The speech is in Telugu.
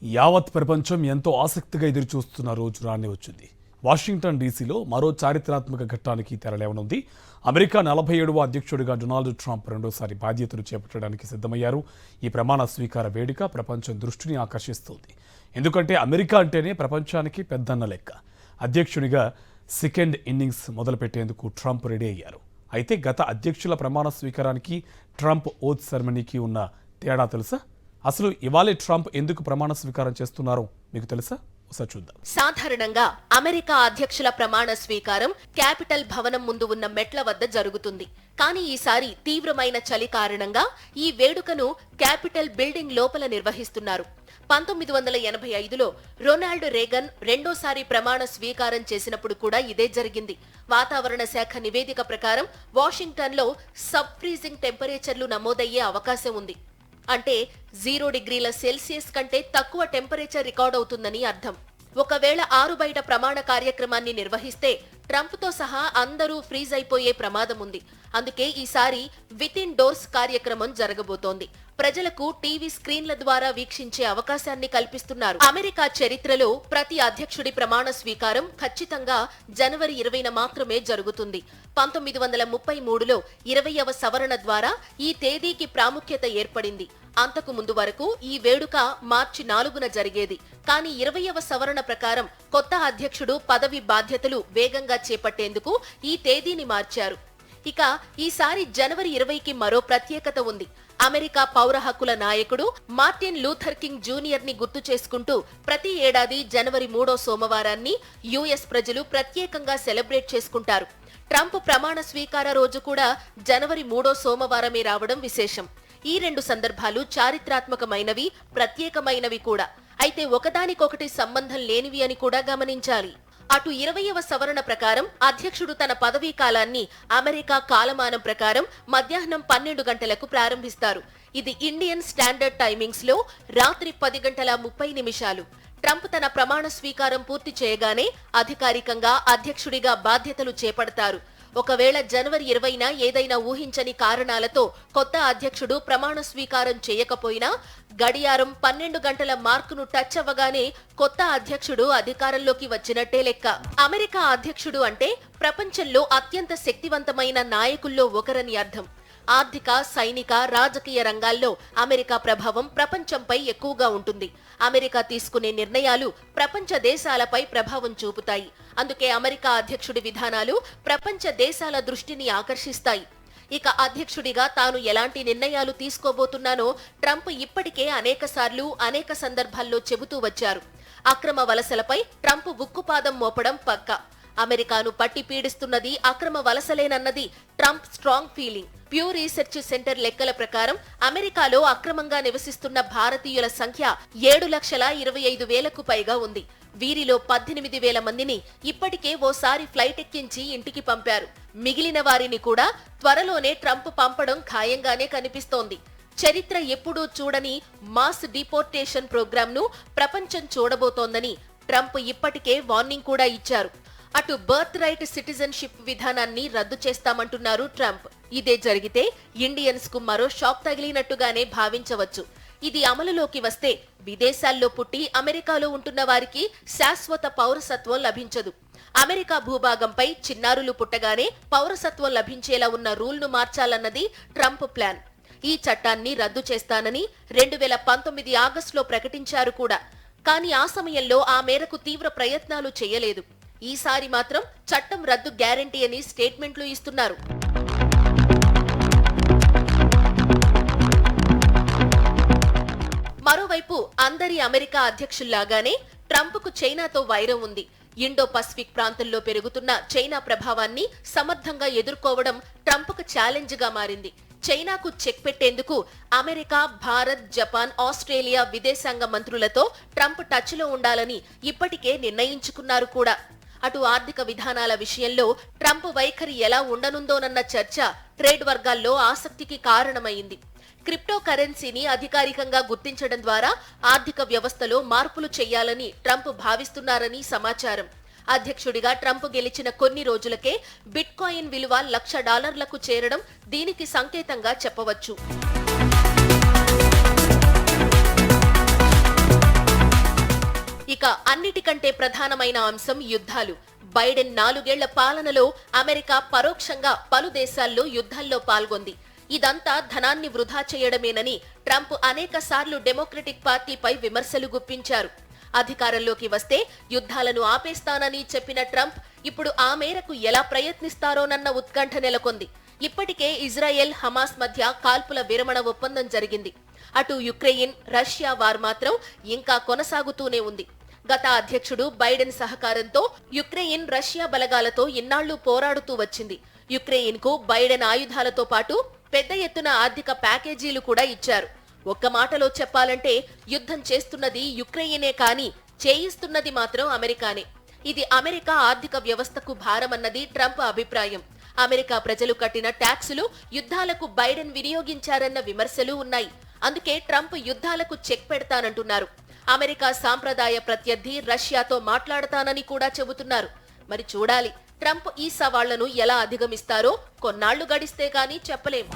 యావత్ ప్రపంచం ఎంతో ఆసక్తిగా ఎదురుచూస్తున్న రోజు రానే వచ్చింది. వాషింగ్టన్ డీసీలో మరో చారిత్రాత్మక ఘట్టానికి తెరలేవనుంది. అమెరికా 47వ అధ్యక్షుడిగా డొనాల్డ్ ట్రంప్ రెండోసారి బాధ్యతలు చేపట్టడానికి సిద్ధమయ్యారు. ఈ ప్రమాణ స్వీకార వేడుక ప్రపంచం దృష్టిని ఆకర్షిస్తోంది. ఎందుకంటే అమెరికా అంటేనే ప్రపంచానికి పెద్దన్న లెక్క. అధ్యక్షునిగా సెకండ్ ఇన్నింగ్స్ మొదలుపెట్టేందుకు ట్రంప్ రెడీ అయ్యారు. అయితే గత అధ్యక్షుల ప్రమాణ స్వీకారానికి ట్రంప్ ఓత్ సెరమనీకి ఉన్న తేడా తెలుసా? అసలు ఇవాళే ట్రంప్ ఎందుకు ప్రమాణ స్వీకారం చేస్తున్నారో మీకు తెలుసా? ఒకసారి చూద్దాం. సాధారణంగా అమెరికా అధ్యక్షుల ప్రమాణ స్వీకారం క్యాపిటల్ భవనం ముందు ఉన్న మెట్ల వద్ద జరుగుతుంది. కానీ ఈసారి తీవ్రమైన చలి కారణంగా ఈ వేడుకను క్యాపిటల్ బిల్డింగ్ లోపల నిర్వహిస్తున్నారు. 1985లో రొనాల్డ్ రేగన్ రెండోసారి ప్రమాణ స్వీకారం చేసినప్పుడు కూడా ఇదే జరిగింది. వాతావరణ శాఖ నివేదిక ప్రకారం వాషింగ్టన్లో సబ్ ఫ్రీజింగ్ టెంపరేచర్లు నమోదయ్యే అవకాశం ఉంది. అంటే 0 డిగ్రీల సెల్సియస్ కంటే తక్కువ టెంపరేచర్ రికార్డ్ అవుతుందని అర్థం. ఒకవేళ ఆరు బయట ప్రమాణ కార్యక్రమాన్ని నిర్వహిస్తే ట్రంప్తో సహా అందరూ ఫ్రీజ్ అయిపోయే ప్రమాదం ఉంది. అందుకే ఈసారి విత్ ఇన్ డోర్స్ కార్యక్రమం జరగబోతోంది. ప్రజలకు టీవీ స్క్రీన్ల ద్వారా వీక్షించే అవకాశాన్ని కల్పిస్తున్నారు. అమెరికా చరిత్రలో ప్రతి అధ్యక్షుడి ప్రమాణ స్వీకారం ఖచ్చితంగా జనవరి 20న మాత్రమే జరుగుతుంది. 1933లో 20వ సవరణ ద్వారా ఈ తేదీకి ప్రాముఖ్యత ఏర్పడింది. అంతకు ముందు వరకు ఈ వేడుక మార్చి 4న జరిగేది. కానీ 20వ సవరణ ప్రకారం కొత్త అధ్యక్షుడు పదవి బాధ్యతలు వేగంగా చేపట్టేందుకు ఈ తేదీని మార్చారు. ఇక ఈసారి జనవరి 20కి మరో ప్రత్యేకత ఉంది. అమెరికా పౌర హక్కుల నాయకుడు మార్టిన్ లూథర్ కింగ్ జూనియర్ ని గుర్తు చేసుకుంటూ ప్రతి ఏడాది జనవరి 3వ సోమవారాన్ని యుఎస్ ప్రజలు ప్రత్యేకంగా సెలబ్రేట్ చేసుకుంటారు. ట్రంప్ ప్రమాణ స్వీకార రోజు కూడా జనవరి 3వ సోమవారమే రావడం విశేషం. ఈ రెండు సందర్భాలు చారిత్రాత్మకమైనవి, ప్రత్యేకమైనవి కూడా. అయితే ఒకదానికొకటి సంబంధం లేనివి అని కూడా గమనించాలి. అటు 20వ సవరణ ప్రకారం అధ్యక్షుడు తన పదవీ కాలాన్ని అమెరికా కాలమానం ప్రకారం మధ్యాహ్నం 12 గంటలకు ప్రారంభిస్తారు. ఇది ఇండియన్ స్టాండర్డ్ టైమింగ్స్ లో రాత్రి 10:30 ట్రంప్ తన ప్రమాణ స్వీకారం పూర్తి చేయగానే అధికారికంగా అధ్యక్షుడిగా బాధ్యతలు చేపడతారు. ఒకవేళ జనవరి 20న ఏదైనా ఊహించని కారణాలతో కొత్త అధ్యక్షుడు ప్రమాణ స్వీకారం చేయకపోయినా గడియారం 12 గంటల మార్కును టచ్ అవ్వగానే కొత్త అధ్యక్షుడు అధికారంలోకి వచ్చినట్టే లెక్క. అమెరికా అధ్యక్షుడు అంటే ప్రపంచంలో అత్యంత శక్తివంతమైన నాయకుల్లో ఒకరని అర్థం. ఆర్థిక, సైనిక, రాజకీయ రంగాల్లో అమెరికా ప్రభావం ప్రపంచంపై ఎక్కువగా ఉంటుంది. అమెరికా తీసుకునే నిర్ణయాలు ప్రపంచ దేశాలపై ప్రభావం చూపుతాయి. అందుకే అమెరికా అధ్యక్షుడి విధానాలు ప్రపంచ దేశాల దృష్టిని ఆకర్షిస్తాయి. ఇక అధ్యక్షుడిగా తాను ఎలాంటి నిర్ణయాలు తీసుకోబోతున్నానో ట్రంప్ ఇప్పటికే అనేక సందర్భాల్లో చెబుతూ వచ్చారు. అక్రమ వలసలపై ట్రంప్ ఉక్కుపాదం మోపడం పక్కా. అమెరికాను పట్టి పీడిస్తున్నది అక్రమ వలసలేనన్నది Trump strong feeling. Pew research centre లెక్కల ప్రకారం అమెరికాలో అక్రమంగా నివసిస్తున్న భారతీయుల సంఖ్య 7,25,000కు పైగా ఉంది. వీరిలో 18,000 మందిని ఇప్పటికే ఓసారి ఫ్లైట్ ఎక్కించి ఇంటికి పంపారు. మిగిలిన వారిని కూడా త్వరలోనే ట్రంప్ పంపడం ఖాయంగానే కనిపిస్తోంది. చరిత్ర ఎప్పుడూ చూడని మాస్ డిపోర్టేషన్ ప్రోగ్రాంను ప్రపంచం చూడబోతోందని ట్రంప్ ఇప్పటికే వార్నింగ్ కూడా ఇచ్చారు. అటు బర్త్ రైట్ సిటిజన్షిప్ విధానాన్ని రద్దు చేస్తామంటున్నారు ట్రంప్. ఇదే జరిగితే ఇండియన్స్ కు మరో షాక్ తగిలినట్టుగానే భావించవచ్చు. ఇది అమలులోకి వస్తే విదేశాల్లో పుట్టి అమెరికాలో ఉంటున్న వారికి శాశ్వత పౌరసత్వం లభించదు. అమెరికా భూభాగంపై చిన్నారులు పుట్టగానే పౌరసత్వం లభించేలా ఉన్న రూల్ను మార్చాలన్నది ట్రంప్ ప్లాన్. ఈ చట్టాన్ని రద్దు చేస్తానని 2019 ఆగస్టులో ప్రకటించారు కూడా. కానీ ఆ సమయంలో ఆ మేరకు తీవ్ర ప్రయత్నాలు చేయలేదు. ఈసారి మాత్రం చట్టం రద్దు గ్యారంటీ అని స్టేట్మెంట్లు ఇస్తున్నారు. మరోవైపు అందరి అమెరికా అధ్యక్షుల్లాగానే ట్రంప్కు చైనాతో వైరం ఉంది. ఇండో పసిఫిక్ ప్రాంతంలో పెరుగుతున్న చైనా ప్రభావాన్ని సమర్థంగా ఎదుర్కోవడం ట్రంప్కు ఛాలెంజ్ గా మారింది. చైనాకు చెక్ పెట్టేందుకు అమెరికా, భారత్, జపాన్, ఆస్ట్రేలియా విదేశాంగ మంత్రులతో ట్రంప్ టచ్ లో ఉండాలని ఇప్పటికే నిర్ణయించుకున్నారు కూడా. అటు ఆర్థిక విధానాల విషయంలో ట్రంప్ వైఖరి ఎలా ఉండనుందోనన్న చర్చ ట్రేడ్ వర్గాల్లో ఆసక్తికి కారణమైంది. క్రిప్టో కరెన్సీని అధికారికంగా గుర్తించడం ద్వారా ఆర్థిక వ్యవస్థలో మార్పులు చేయాలని ట్రంప్ భావిస్తున్నారని సమాచారం. అధ్యక్షుడిగా ట్రంప్ గెలిచిన కొన్ని రోజులకే బిట్ కాయిన్ విలువ $1,00,000కు చేరడం దీనికి సంకేతంగా చెప్పవచ్చు. ఇక అన్నిటికంటే ప్రధానమైన అంశం యుద్ధాలు. బైడెన్ 4 ఏళ్ల పాలనలో అమెరికా పరోక్షంగా పలు దేశాల్లో యుద్ధాల్లో పాల్గొంది. ఇదంతా ధనాన్ని వృధా చేయడమేనని ట్రంప్ అనేక సార్లు డెమోక్రటిక్ పార్టీపై విమర్శలు గుప్పించారు. అధికారంలోకి వస్తే యుద్ధాలను ఆపేస్తానని చెప్పిన ట్రంప్ ఇప్పుడు ఆ మేరకు ఎలా ప్రయత్నిస్తారోనన్న ఉత్కంఠ నెలకొంది. ఇప్పటికే ఇజ్రాయెల్, హమాస్ మధ్య కాల్పుల విరమణ ఒప్పందం జరిగింది. అటు యుక్రెయిన్, రష్యా వార్ మాత్రం ఇంకా కొనసాగుతూనే ఉంది. గత అధ్యక్షుడు బైడెన్ సహకారంతో యుక్రెయిన్ రష్యా బలగాలతో ఇన్నాళ్లు పోరాడుతూ వచ్చింది. యుక్రెయిన్ కు బైడెన్ ఆయుధాలతో పాటు పెద్ద ఎత్తున ఆర్థిక ప్యాకేజీలు కూడా ఇచ్చారు. ఒక్క మాటలో చెప్పాలంటే యుద్ధం చేస్తున్నది యుక్రెయినే కానీ చేయిస్తున్నది మాత్రం అమెరికానే. ఇది అమెరికా ఆర్థిక వ్యవస్థకు భారమన్నది ట్రంప్ అభిప్రాయం. అమెరికా ప్రజలు కట్టిన ట్యాక్సులు యుద్ధాలకు బైడెన్ వినియోగించారన్న విమర్శలు ఉన్నాయి. అందుకే ట్రంప్ యుద్ధాలకు చెక్ పెడతానంటున్నారు. అమెరికా సాంప్రదాయ ప్రత్యర్థి రష్యాతో మాట్లాడతానని కూడా చెబుతున్నారు. మరి చూడాలి ట్రంప్ ఈ సవాళ్లను ఎలా అధిగమిస్తారో. కొన్నాళ్లు గడిస్తే గానీ చెప్పలేము.